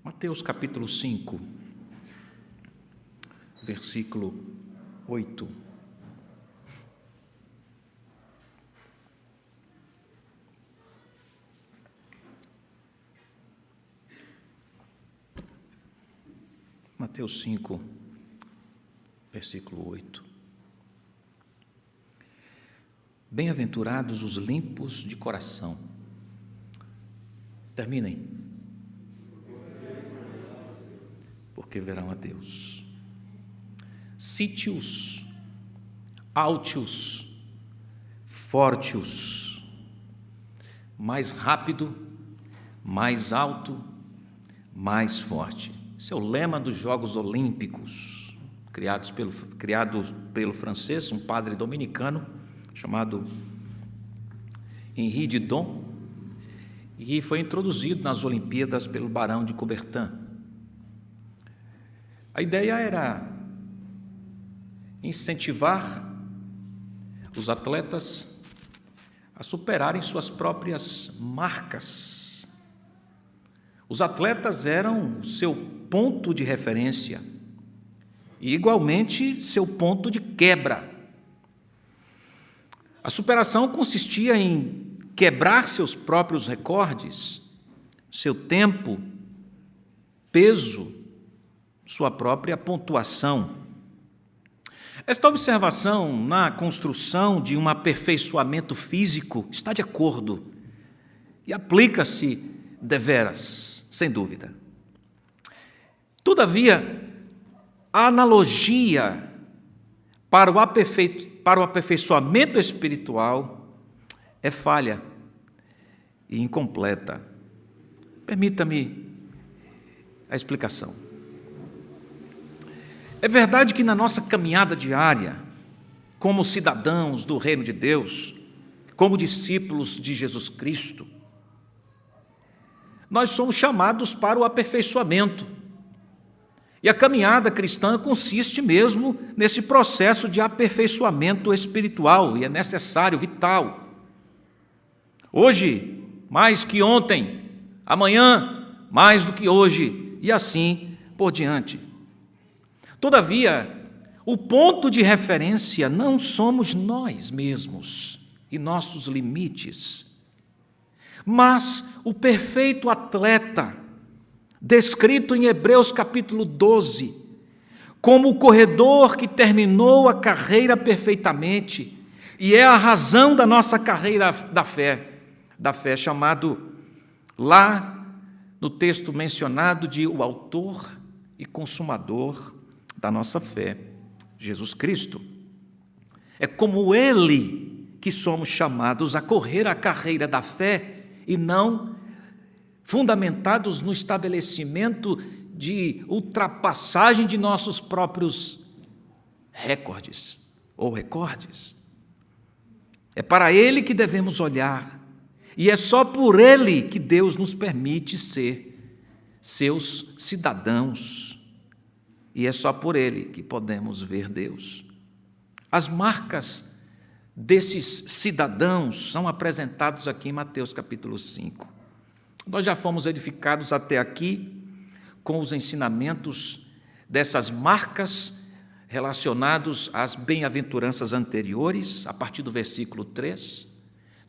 Mateus capítulo 5, versículo 8. Mateus 5, versículo 8. Bem-aventurados os limpos de coração. Terminem. Porque verão a Deus. Sítios, altios, fortios, mais rápido, mais alto, mais forte. Esse é o lema dos Jogos Olímpicos, criado pelo francês, um padre dominicano, chamado Henri Didon, e foi introduzido nas Olimpíadas pelo Barão de Coubertin. A ideia era incentivar os atletas a superarem suas próprias marcas. Os atletas eram seu ponto de referência e, igualmente, seu ponto de quebra. A superação consistia em quebrar seus próprios recordes, seu tempo, peso, sua própria pontuação. Esta observação na construção de um aperfeiçoamento físico está de acordo e aplica-se deveras, sem dúvida. Todavia, a analogia para o aperfeiçoamento espiritual é falha e incompleta. Permita-me a explicação. É verdade que na nossa caminhada diária, como cidadãos do reino de Deus, como discípulos de Jesus Cristo, nós somos chamados para o aperfeiçoamento. E a caminhada cristã consiste mesmo nesse processo de aperfeiçoamento espiritual, e é necessário, vital. Hoje, mais que ontem, amanhã, mais do que hoje, e assim por diante. Todavia, o ponto de referência não somos nós mesmos e nossos limites, mas o perfeito atleta, descrito em Hebreus capítulo 12, como o corredor que terminou a carreira perfeitamente, e é a razão da nossa carreira da fé, chamado lá no texto mencionado de o autor e consumador da nossa fé, Jesus Cristo. É como Ele que somos chamados a correr a carreira da fé e não fundamentados no estabelecimento de ultrapassagem de nossos próprios recordes ou recordes. É para Ele que devemos olhar, e é só por Ele que Deus nos permite ser seus cidadãos, e é só por Ele que podemos ver Deus. As marcas desses cidadãos são apresentados aqui em Mateus capítulo 5. Nós já fomos edificados até aqui com os ensinamentos dessas marcas relacionados às bem-aventuranças anteriores, a partir do versículo 3.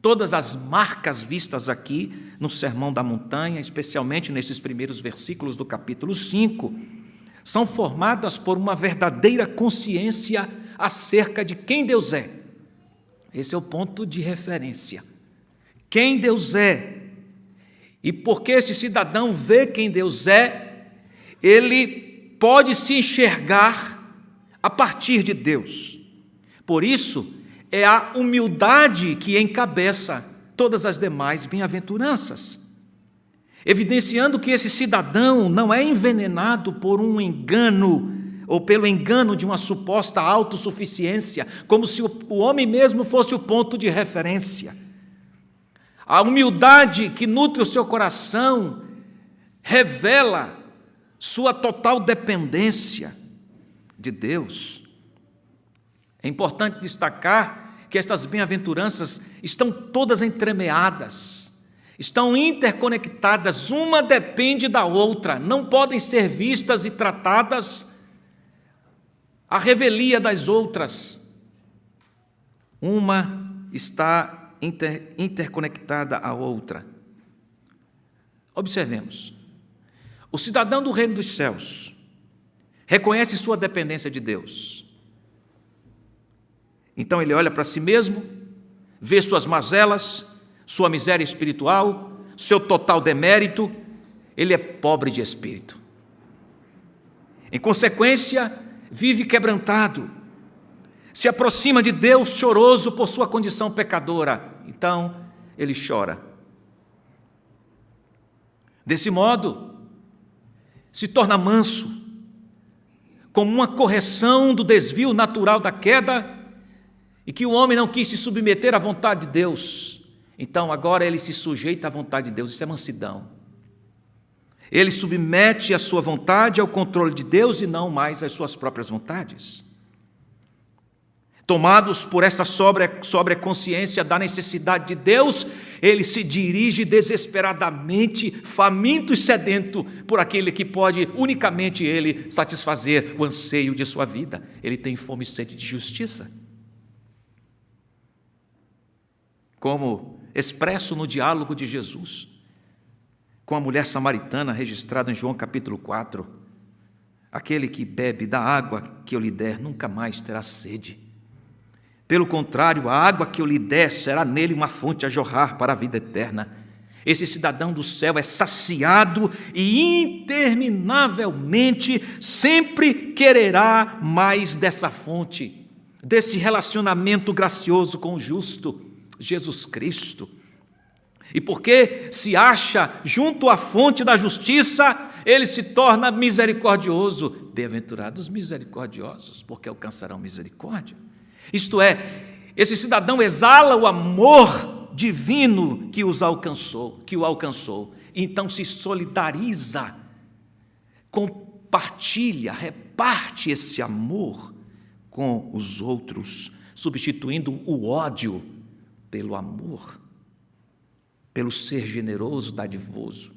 Todas as marcas vistas aqui no Sermão da Montanha, especialmente nesses primeiros versículos do capítulo 5, são formadas por uma verdadeira consciência acerca de quem Deus é. Esse é o ponto de referência. Quem Deus é. E porque esse cidadão vê quem Deus é, ele pode se enxergar a partir de Deus. Por isso, é a humildade que encabeça todas as demais bem-aventuranças, evidenciando que esse cidadão não é envenenado por um engano ou pelo engano de uma suposta autossuficiência, como se o homem mesmo fosse o ponto de referência. A humildade que nutre o seu coração revela sua total dependência de Deus. É importante destacar que estas bem-aventuranças estão todas entremeadas, estão interconectadas, uma depende da outra, não podem ser vistas e tratadas à revelia das outras. Uma está interconectada à outra. Observemos. O cidadão do reino dos céus reconhece sua dependência de Deus. Então ele olha para si mesmo, vê suas mazelas, sua miséria espiritual, seu total demérito, ele é pobre de espírito. Em consequência, vive quebrantado, se aproxima de Deus choroso por sua condição pecadora. Então, ele chora. Desse modo, se torna manso, como uma correção do desvio natural da queda, e que o homem não quis se submeter à vontade de Deus. Então, agora ele se sujeita à vontade de Deus, isso é mansidão. Ele submete a sua vontade ao controle de Deus e não mais às suas próprias vontades. Tomados por esta sóbria consciência da necessidade de Deus, ele se dirige desesperadamente, faminto e sedento, por aquele que pode unicamente ele satisfazer o anseio de sua vida. Ele tem fome e sede de justiça. Como expresso no diálogo de Jesus com a mulher samaritana, registrado em João capítulo 4, aquele que bebe da água que eu lhe der nunca mais terá sede. Pelo contrário, a água que eu lhe der será nele uma fonte a jorrar para a vida eterna. Esse cidadão do céu é saciado e interminavelmente sempre quererá mais dessa fonte, desse relacionamento gracioso com o justo, Jesus Cristo. E porque se acha junto à fonte da justiça, ele se torna misericordioso. Bem-aventurados os misericordiosos, porque alcançarão misericórdia. Isto é, esse cidadão exala o amor divino que o alcançou, então se solidariza, compartilha, reparte esse amor com os outros, substituindo o ódio pelo amor, pelo ser generoso, dadivoso.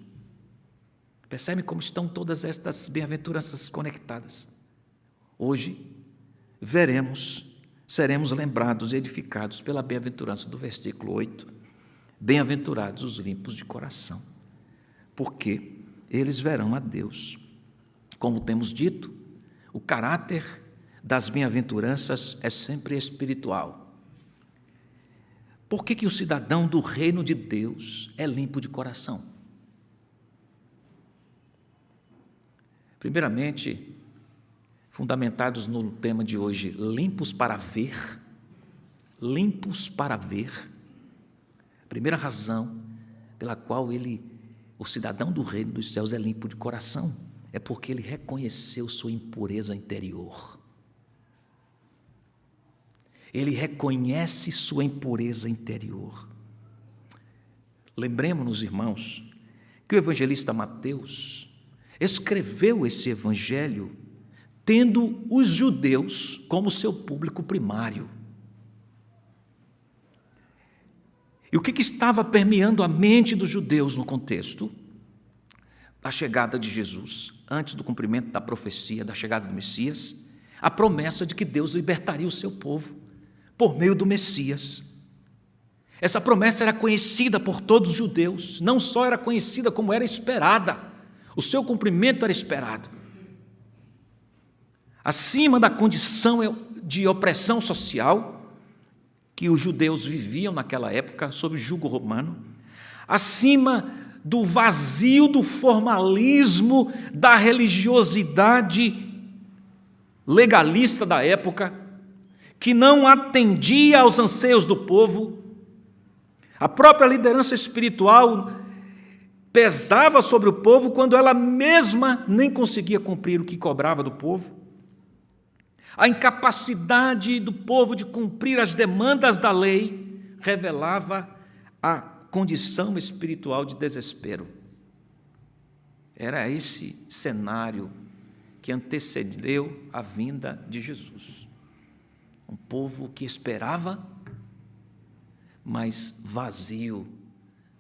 Percebe como estão todas estas bem-aventuranças conectadas? Hoje seremos lembrados e edificados pela bem-aventurança do versículo 8. Bem-aventurados os limpos de coração, porque eles verão a Deus. Como temos dito, o caráter das bem-aventuranças é sempre espiritual. Por que o cidadão do reino de Deus é limpo de coração? Primeiramente, fundamentados no tema de hoje, limpos para ver. Limpos para ver. Primeira razão pela qual o cidadão do reino dos céus é limpo de coração, é porque ele reconheceu sua impureza interior. Ele reconhece sua impureza interior. Lembremos-nos, irmãos, que o evangelista Mateus escreveu esse evangelho tendo os judeus como seu público primário. E o que estava permeando a mente dos judeus no contexto da chegada de Jesus, antes do cumprimento da profecia da chegada do Messias? A promessa de que Deus libertaria o seu povo por meio do Messias. Essa promessa era conhecida por todos os judeus, não só era conhecida, como era esperada. O seu cumprimento era esperado. Acima da condição de opressão social que os judeus viviam naquela época, sob o jugo romano, acima do vazio do formalismo da religiosidade legalista da época, que não atendia aos anseios do povo, a própria liderança espiritual pesava sobre o povo quando ela mesma nem conseguia cumprir o que cobrava do povo. A incapacidade do povo de cumprir as demandas da lei revelava a condição espiritual de desespero. Era esse cenário que antecedeu a vinda de Jesus. Um povo que esperava, mas vazio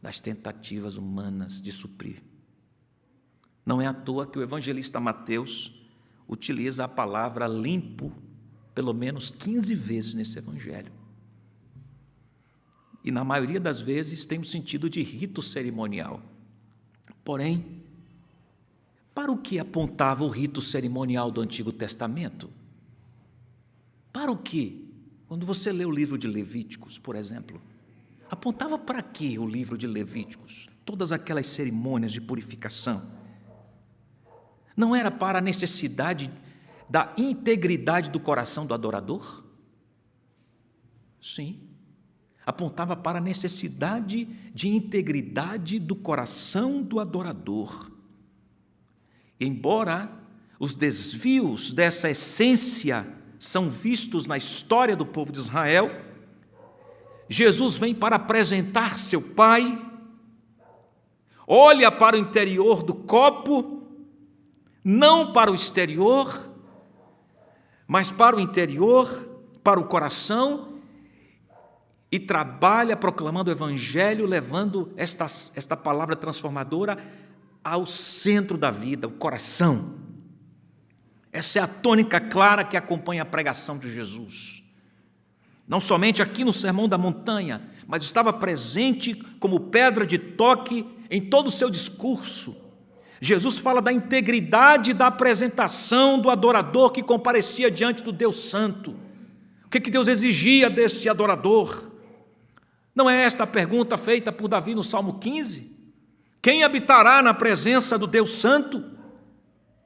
das tentativas humanas de suprir. Não é à toa que o evangelista Mateus utiliza a palavra limpo pelo menos 15 vezes nesse evangelho. E na maioria das vezes tem o sentido de rito cerimonial. Porém, para o que apontava o rito cerimonial do Antigo Testamento? Para o quê? Quando você lê o livro de Levíticos, por exemplo, apontava para quê o livro de Levíticos? Todas aquelas cerimônias de purificação. Não era para a necessidade da integridade do coração do adorador? Sim. Apontava para a necessidade de integridade do coração do adorador. Embora os desvios dessa essência são vistos na história do povo de Israel, Jesus vem para apresentar seu Pai, olha para o interior do copo, não para o exterior, mas para o interior, para o coração, e trabalha proclamando o Evangelho, levando esta palavra transformadora ao centro da vida, o coração. Essa é a tônica clara que acompanha a pregação de Jesus. Não somente aqui no Sermão da Montanha, mas estava presente como pedra de toque em todo o seu discurso. Jesus fala da integridade da apresentação do adorador que comparecia diante do Deus Santo. O que Deus exigia desse adorador? Não é esta a pergunta feita por Davi no Salmo 15? Quem habitará na presença do Deus Santo?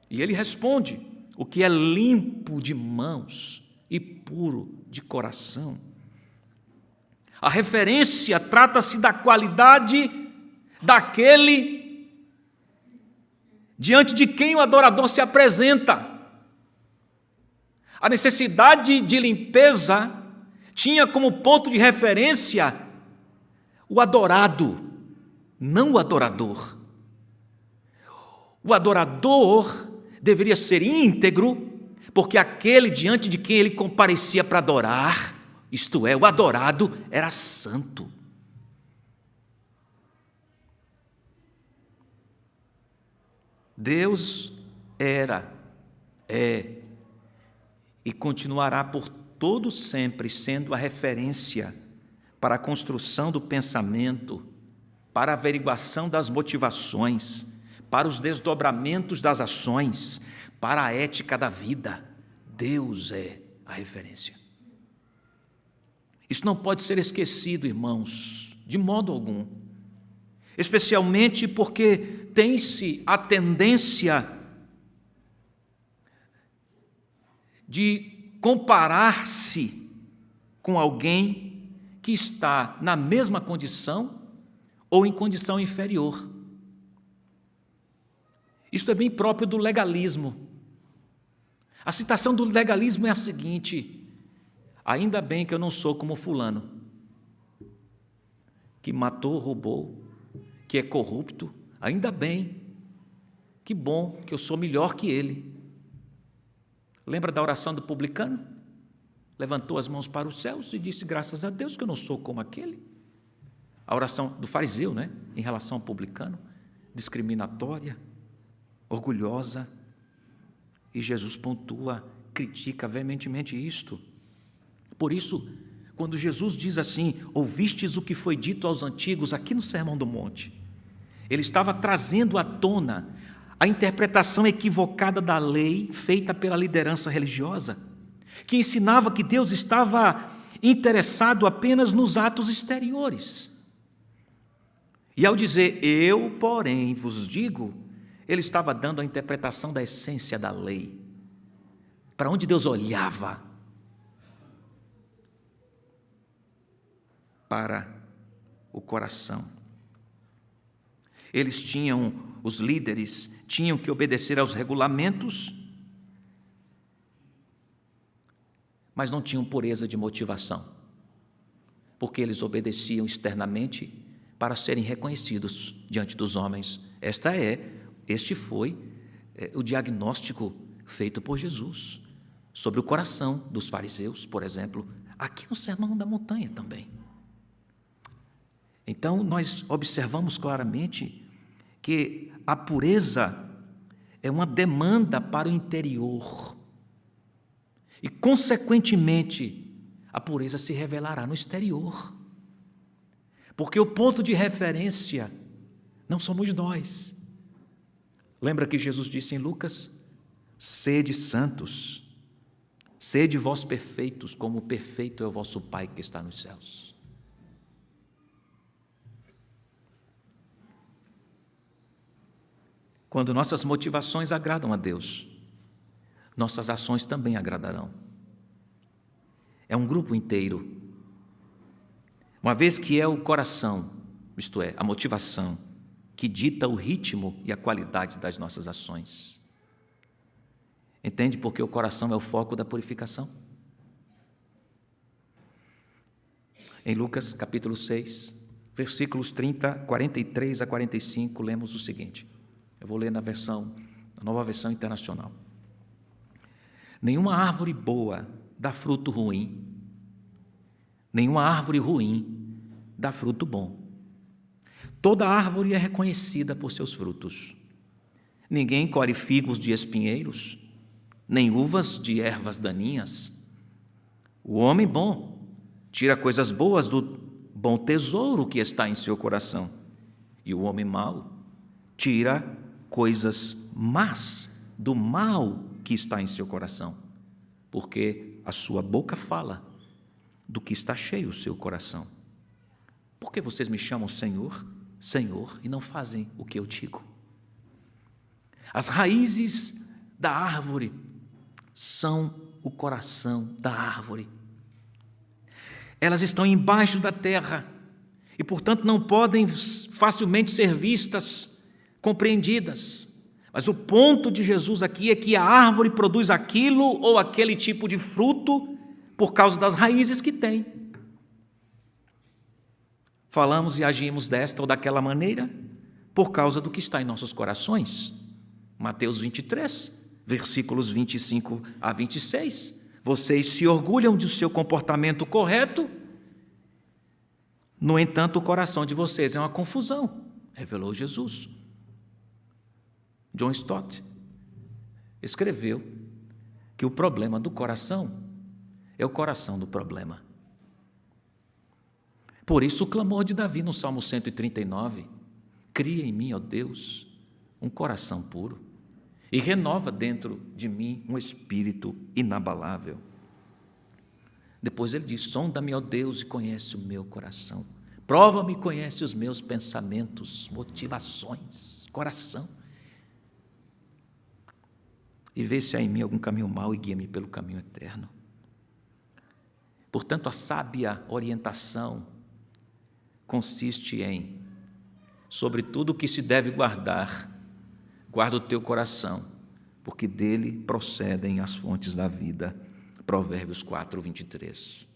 E ele responde: o que é limpo de mãos e puro de coração. A referência trata-se da qualidade daquele diante de quem o adorador se apresenta. A necessidade de limpeza tinha como ponto de referência o adorado, não o adorador. O adorador deveria ser íntegro, porque aquele diante de quem ele comparecia para adorar, isto é, o adorado, era santo. Deus era, é e continuará por todo sempre sendo a referência para a construção do pensamento, para a averiguação das motivações, para os desdobramentos das ações, para a ética da vida. Deus é a referência. Isso não pode ser esquecido, irmãos, de modo algum. Especialmente porque tem-se a tendência de comparar-se com alguém que está na mesma condição ou em condição inferior. Isto é bem próprio do legalismo. A citação do legalismo é a seguinte: ainda bem que eu não sou como fulano, que matou, roubou, que é corrupto, ainda bem, que bom que eu sou melhor que ele. Lembra da oração do publicano? Levantou as mãos para os céus e disse: graças a Deus que eu não sou como aquele. A oração do fariseu, né, em relação ao publicano, discriminatória, orgulhosa. E Jesus pontua, critica veementemente isto. Por isso, quando Jesus diz assim: ouvistes o que foi dito aos antigos, aqui no Sermão do Monte, ele estava trazendo à tona a interpretação equivocada da lei feita pela liderança religiosa, que ensinava que Deus estava interessado apenas nos atos exteriores. E ao dizer, eu, porém, vos digo, ele estava dando a interpretação da essência da lei. Para onde Deus olhava? Para o coração. Eles tinham, os líderes, tinham que obedecer aos regulamentos, mas não tinham pureza de motivação, porque eles obedeciam externamente para serem reconhecidos diante dos homens. Este foi o diagnóstico feito por Jesus sobre o coração dos fariseus, por exemplo, aqui no Sermão da Montanha também. Então, nós observamos claramente que a pureza é uma demanda para o interior. E, consequentemente, a pureza se revelará no exterior. Porque o ponto de referência não somos nós. Lembra que Jesus disse em Lucas: sede santos, sede vós perfeitos, como perfeito é o vosso Pai que está nos céus. Quando nossas motivações agradam a Deus, nossas ações também agradarão. É um grupo inteiro. Uma vez que é o coração, isto é, a motivação, que dita o ritmo e a qualidade das nossas ações. Entende por que o coração é o foco da purificação? Em Lucas capítulo 6, versículos 43 a 45, lemos o seguinte. Eu vou ler na nova versão internacional. Nenhuma árvore boa dá fruto ruim, nenhuma árvore ruim dá fruto bom. Toda árvore é reconhecida por seus frutos. Ninguém colhe figos de espinheiros, nem uvas de ervas daninhas. O homem bom tira coisas boas do bom tesouro que está em seu coração, e o homem mau tira coisas más do mal que está em seu coração, porque a sua boca fala do que está cheio o seu coração. Por que vocês me chamam Senhor, Senhor, e não fazem o que eu digo? As raízes da árvore são o coração da árvore. Elas estão embaixo da terra e, portanto, não podem facilmente ser vistas, compreendidas. Mas o ponto de Jesus aqui é que a árvore produz aquilo ou aquele tipo de fruto por causa das raízes que tem. Falamos e agimos desta ou daquela maneira por causa do que está em nossos corações. Mateus 23, versículos 25 a 26. Vocês se orgulham do seu comportamento correto, no entanto, o coração de vocês é uma confusão, revelou Jesus. John Stott escreveu que o problema do coração é o coração do problema. Por isso o clamor de Davi no Salmo 139, cria em mim, ó Deus, um coração puro e renova dentro de mim um espírito inabalável. Depois ele diz, sonda-me, ó Deus, e conhece o meu coração. Prova-me e conhece os meus pensamentos, motivações, coração. E vê se há em mim algum caminho mau e guia-me pelo caminho eterno. Portanto, a sábia orientação consiste em, sobre tudo o que se deve guardar, guarda o teu coração, porque dele procedem as fontes da vida. Provérbios 4, 23.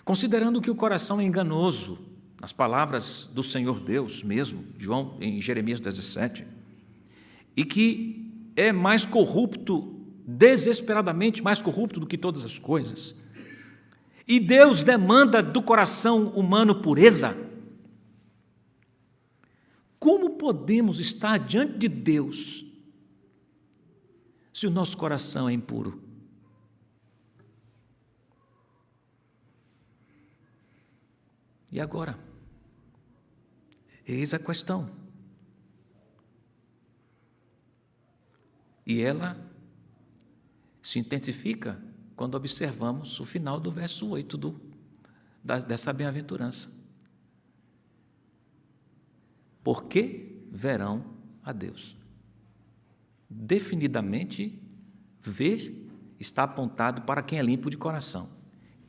Considerando que o coração é enganoso, nas palavras do Senhor Deus mesmo, João, em Jeremias 17, e que é mais corrupto, desesperadamente mais corrupto do que todas as coisas, e Deus demanda do coração humano pureza, como podemos estar diante de Deus se o nosso coração é impuro? E agora? Eis a questão. E ela se intensifica quando observamos o final do verso 8 dessa bem-aventurança. Porque verão a Deus. Definidamente, ver está apontado para quem é limpo de coração.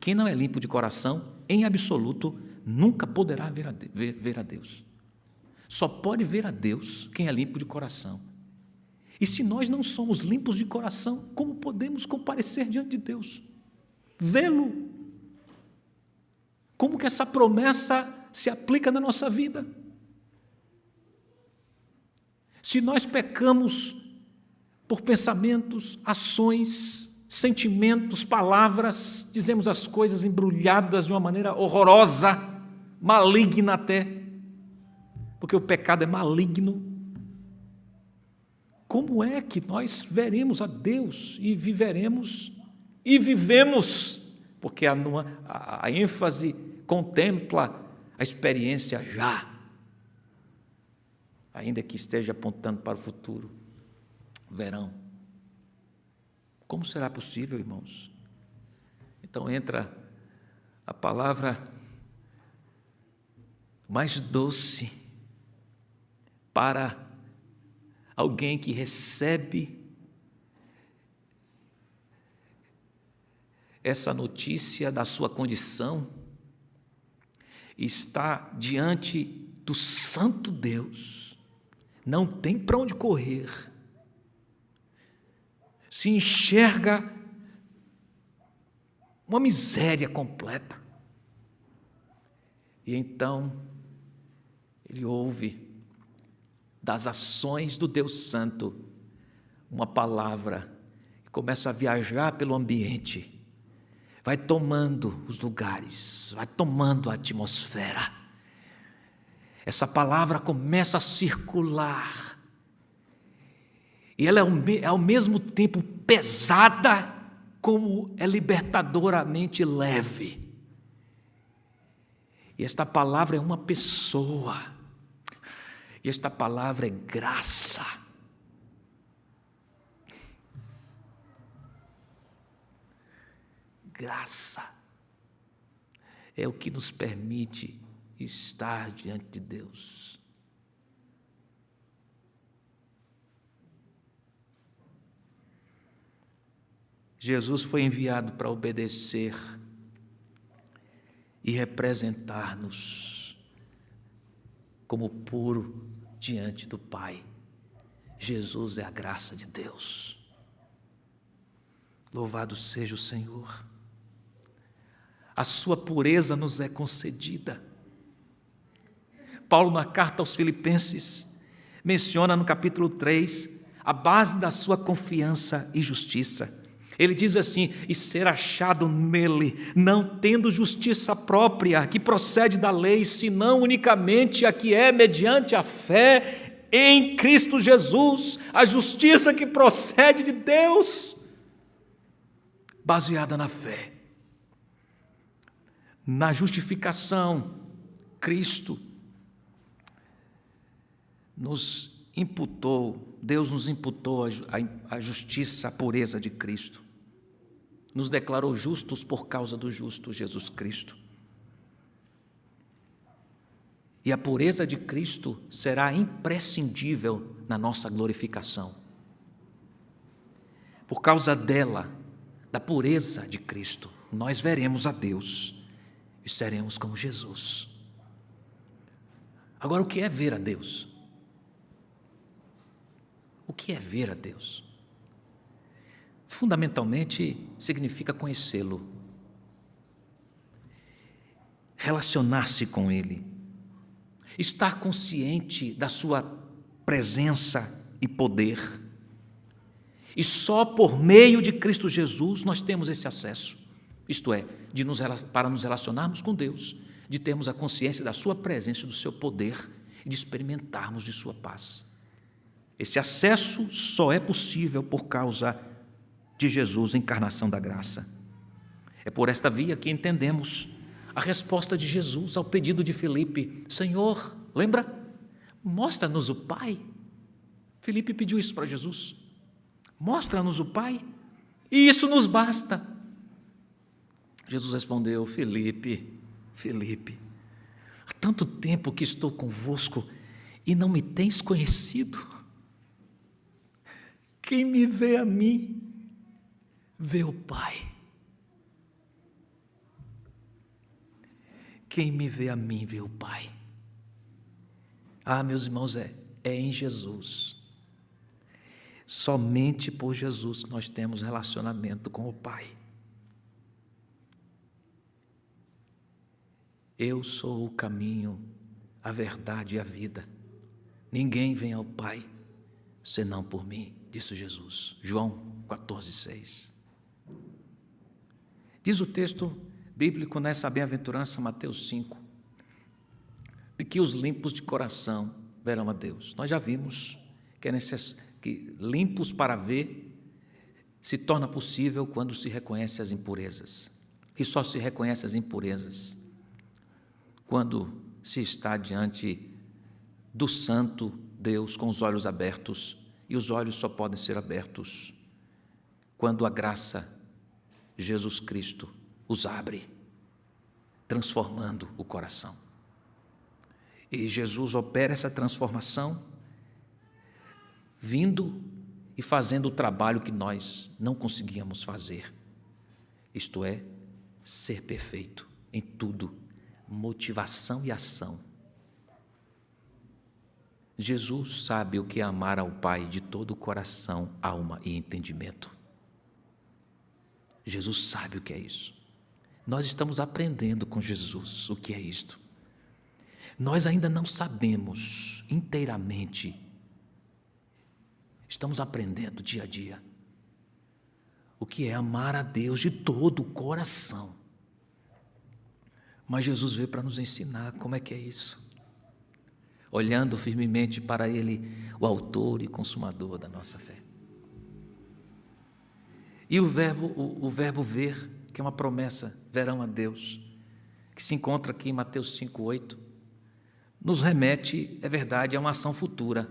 Quem não é limpo de coração, em absoluto, nunca poderá ver a Deus. Só pode ver a Deus quem é limpo de coração. E se nós não somos limpos de coração, como podemos comparecer diante de Deus? Vê-lo? Como que essa promessa se aplica na nossa vida? Se nós pecamos por pensamentos, ações, sentimentos, palavras, dizemos as coisas embrulhadas de uma maneira horrorosa, maligna até, porque o pecado é maligno. Como é que nós veremos a Deus e viveremos e vivemos? Porque a ênfase contempla a experiência já, ainda que esteja apontando para o futuro, verão. Como será possível, irmãos? Então entra a palavra mais doce para alguém que recebe essa notícia da sua condição e está diante do Santo Deus, não tem para onde correr, se enxerga uma miséria completa. E então ele ouve das ações do Deus Santo uma palavra que começa a viajar pelo ambiente, vai tomando os lugares, vai tomando a atmosfera. Essa palavra começa a circular e ela é ao mesmo tempo pesada como é libertadoramente leve. E esta palavra é uma pessoa, e esta palavra é graça. Graça é o que nos permite estar diante de Deus. Jesus foi enviado para obedecer e representar-nos como puro diante do Pai. Jesus é a graça de Deus. Louvado seja o Senhor. A sua pureza nos é concedida. Paulo, na carta aos Filipenses, menciona no capítulo 3 a base da sua confiança e justiça. Ele diz assim: e ser achado nele, não tendo justiça própria, que procede da lei, senão unicamente a que é mediante a fé em Cristo Jesus, a justiça que procede de Deus, baseada na fé. Na justificação, Cristo Deus nos imputou a justiça, a pureza de Cristo. Nos declarou justos por causa do justo Jesus Cristo. E a pureza de Cristo será imprescindível na nossa glorificação. Por causa dela, da pureza de Cristo, nós veremos a Deus e seremos como Jesus. Agora, o que é ver a Deus? O que é ver a Deus? Fundamentalmente, significa conhecê-lo, relacionar-se com Ele, estar consciente da sua presença e poder. E só por meio de Cristo Jesus nós temos esse acesso, isto é, para nos relacionarmos com Deus, de termos a consciência da sua presença e do seu poder e de experimentarmos de sua paz. Esse acesso só é possível por causa de Jesus, a encarnação da graça. É por esta via que entendemos a resposta de Jesus ao pedido de Filipe: Senhor, lembra? Mostra-nos o Pai. Filipe pediu isso para Jesus. Mostra-nos o Pai, e isso nos basta. Jesus respondeu: Filipe, há tanto tempo que estou convosco e não me tens conhecido. Quem me vê a mim, vê o Pai. Quem me vê a mim, vê o Pai. Ah, meus irmãos, é em Jesus. Somente por Jesus que nós temos relacionamento com o Pai. Eu sou o caminho, a verdade e a vida. Ninguém vem ao Pai senão por mim, disse Jesus. João 14,6. Diz o texto bíblico nessa bem-aventurança, Mateus 5, de que os limpos de coração verão a Deus. Nós já vimos que limpos para ver se torna possível quando se reconhece as impurezas. E só se reconhece as impurezas quando se está diante do santo Deus com os olhos abertos, e os olhos só podem ser abertos quando a graça, Jesus Cristo, os abre, transformando o coração. E Jesus opera essa transformação, vindo e fazendo o trabalho que nós não conseguíamos fazer, isto é, ser perfeito em tudo, motivação e ação. Jesus sabe o que é amar ao Pai de todo o coração, alma e entendimento. Jesus sabe o que é isso. Nós estamos aprendendo com Jesus o que é isto. Nós ainda não sabemos inteiramente. Estamos aprendendo dia a dia o que é amar a Deus de todo o coração. Mas Jesus veio para nos ensinar como é que é isso. Olhando firmemente para Ele, o autor e consumador da nossa fé. E o verbo ver, que é uma promessa, verão a Deus, que se encontra aqui em Mateus 5:8, nos remete, é verdade, a uma ação futura.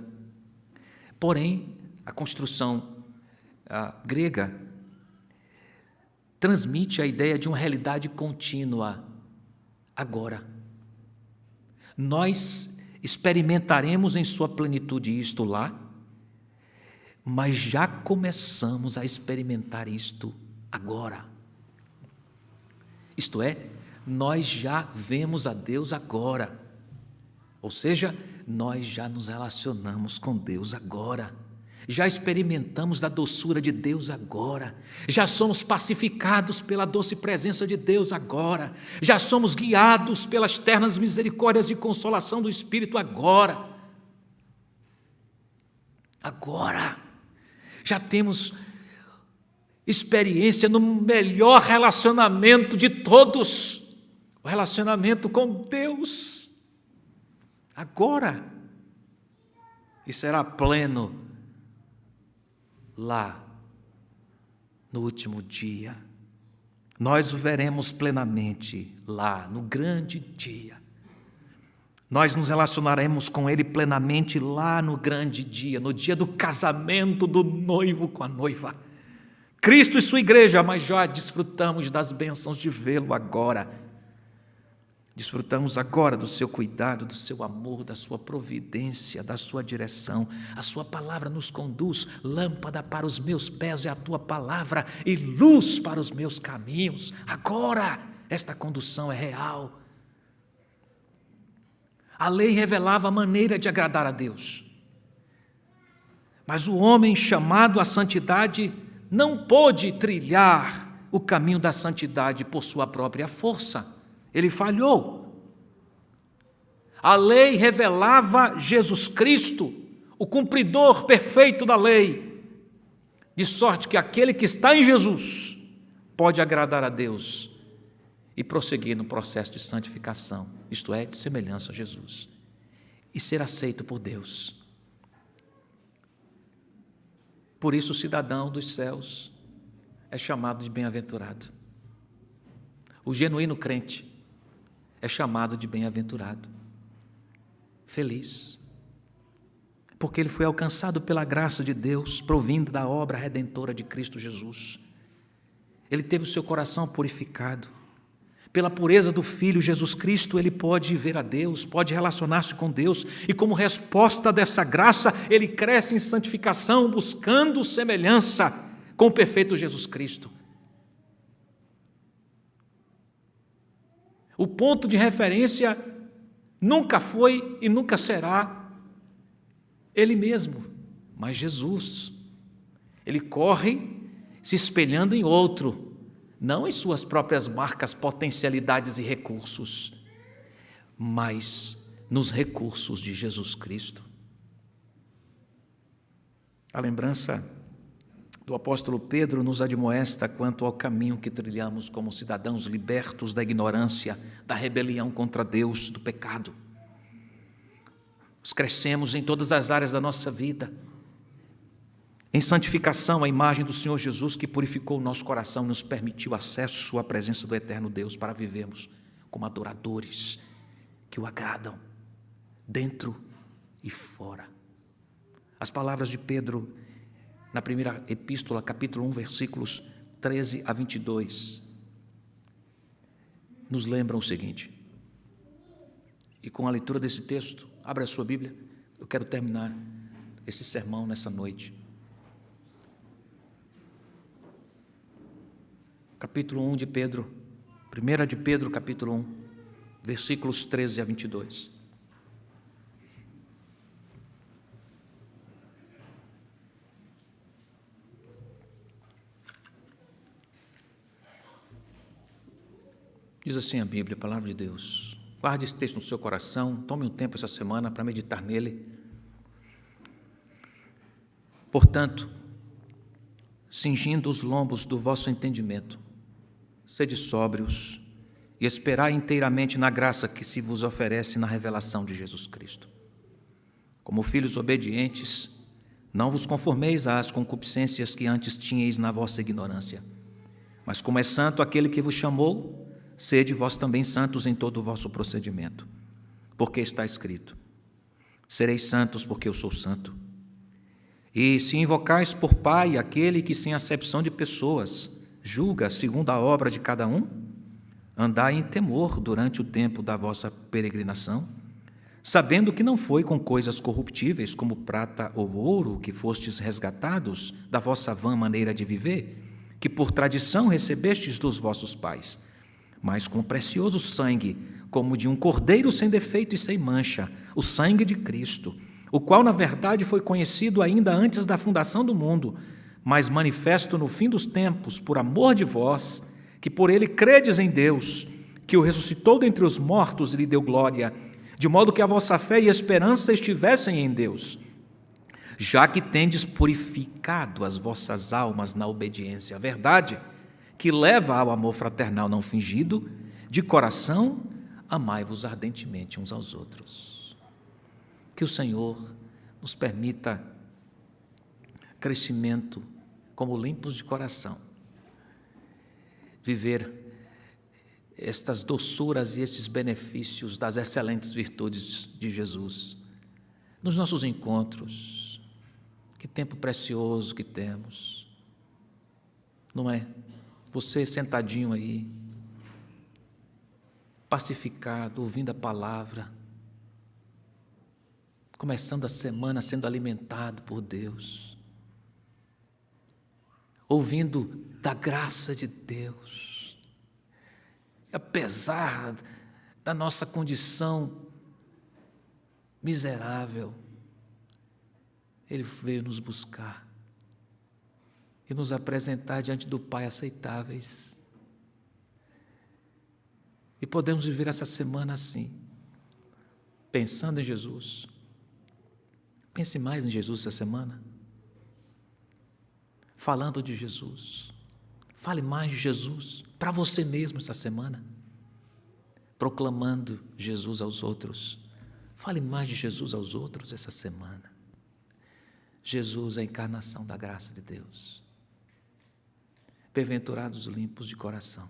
Porém, a construção grega transmite a ideia de uma realidade contínua, agora. Nós experimentaremos em sua plenitude isto lá, mas já começamos a experimentar isto agora. Isto é, nós já vemos a Deus agora. Ou seja, nós já nos relacionamos com Deus agora. Já experimentamos da doçura de Deus agora. Já somos pacificados pela doce presença de Deus agora. Já somos guiados pelas ternas misericórdias e consolação do Espírito agora. Agora. Já temos experiência no melhor relacionamento de todos, o relacionamento com Deus. Agora. E será pleno lá, no último dia. Nós o veremos plenamente lá, no grande dia. Nós nos relacionaremos com Ele plenamente lá no grande dia, no dia do casamento do noivo com a noiva. Cristo e sua igreja, mas já desfrutamos das bênçãos de vê-lo agora. Desfrutamos agora do seu cuidado, do seu amor, da sua providência, da sua direção. A sua palavra nos conduz, lâmpada para os meus pés é a tua palavra e luz para os meus caminhos. Agora, esta condução é real. A lei revelava a maneira de agradar a Deus. Mas o homem chamado à santidade não pôde trilhar o caminho da santidade por sua própria força. Ele falhou. A lei revelava Jesus Cristo, o cumpridor perfeito da lei, de sorte que aquele que está em Jesus pode agradar a Deus e prosseguir no processo de santificação, isto é, de semelhança a Jesus, e ser aceito por Deus. Por isso o cidadão dos céus é chamado de bem-aventurado. O genuíno crente é chamado de bem-aventurado, feliz, porque ele foi alcançado pela graça de Deus, provindo da obra redentora de Cristo Jesus. Ele teve o seu coração purificado. Pela pureza do Filho Jesus Cristo, ele pode ver a Deus, pode relacionar-se com Deus, e como resposta dessa graça, ele cresce em santificação, buscando semelhança com o perfeito Jesus Cristo. O ponto de referência nunca foi e nunca será Ele mesmo, mas Jesus. Ele corre se espelhando em outro, não em suas próprias marcas, potencialidades e recursos, mas nos recursos de Jesus Cristo. A lembrança do apóstolo Pedro nos admoesta quanto ao caminho que trilhamos como cidadãos libertos da ignorância, da rebelião contra Deus, do pecado. Nós crescemos em todas as áreas da nossa vida, em santificação, a imagem do Senhor Jesus, que purificou o nosso coração e nos permitiu acesso à presença do eterno Deus para vivermos como adoradores que o agradam, dentro e fora. As palavras de Pedro, na primeira epístola, capítulo 1, versículos 13 a 22, nos lembram o seguinte, e com a leitura desse texto, abra a sua Bíblia, eu quero terminar esse sermão nessa noite. Capítulo 1 de Pedro, 1 de Pedro, capítulo 1, versículos 13 a 22. Diz assim a Bíblia, a palavra de Deus. Guarde esse texto no seu coração, tome um tempo essa semana para meditar nele. Portanto, cingindo os lombos do vosso entendimento, sede sóbrios e esperai inteiramente na graça que se vos oferece na revelação de Jesus Cristo. Como filhos obedientes, não vos conformeis às concupiscências que antes tinhais na vossa ignorância, mas como é santo aquele que vos chamou, sede vós também santos em todo o vosso procedimento, porque está escrito, sereis santos porque eu sou santo. E se invocais por Pai aquele que sem acepção de pessoas julga segundo a obra de cada um, andai em temor durante o tempo da vossa peregrinação, sabendo que não foi com coisas corruptíveis como prata ou ouro que fostes resgatados da vossa vã maneira de viver, que por tradição recebestes dos vossos pais, mas com precioso sangue, como de um cordeiro sem defeito e sem mancha, o sangue de Cristo, o qual na verdade foi conhecido ainda antes da fundação do mundo, mas manifesto no fim dos tempos por amor de vós, que por ele credes em Deus, que o ressuscitou dentre os mortos e lhe deu glória, de modo que a vossa fé e esperança estivessem em Deus, já que tendes purificado as vossas almas na obediência à verdade, que leva ao amor fraternal não fingido, de coração, amai-vos ardentemente uns aos outros. Que o Senhor nos permita crescimento como limpos de coração, viver estas doçuras e estes benefícios das excelentes virtudes de Jesus nos nossos encontros. Que tempo precioso que temos, não é? Você sentadinho aí, pacificado, ouvindo a palavra, começando a semana sendo alimentado por Deus, ouvindo da graça de Deus, apesar da nossa condição miserável, Ele veio nos buscar e nos apresentar diante do Pai aceitáveis. E podemos viver essa semana assim, pensando em Jesus. Pense mais em Jesus essa semana. Falando de Jesus. Fale mais de Jesus para você mesmo essa semana. Proclamando Jesus aos outros. Fale mais de Jesus aos outros essa semana. Jesus é a encarnação da graça de Deus. Bem-aventurados os limpos de coração,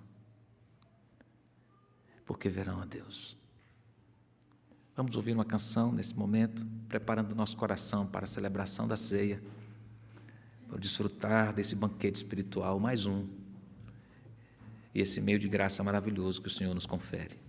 porque verão a Deus. Vamos ouvir uma canção nesse momento, preparando o nosso coração para a celebração da ceia, para desfrutar desse banquete espiritual, mais um, e esse meio de graça maravilhoso que o Senhor nos confere.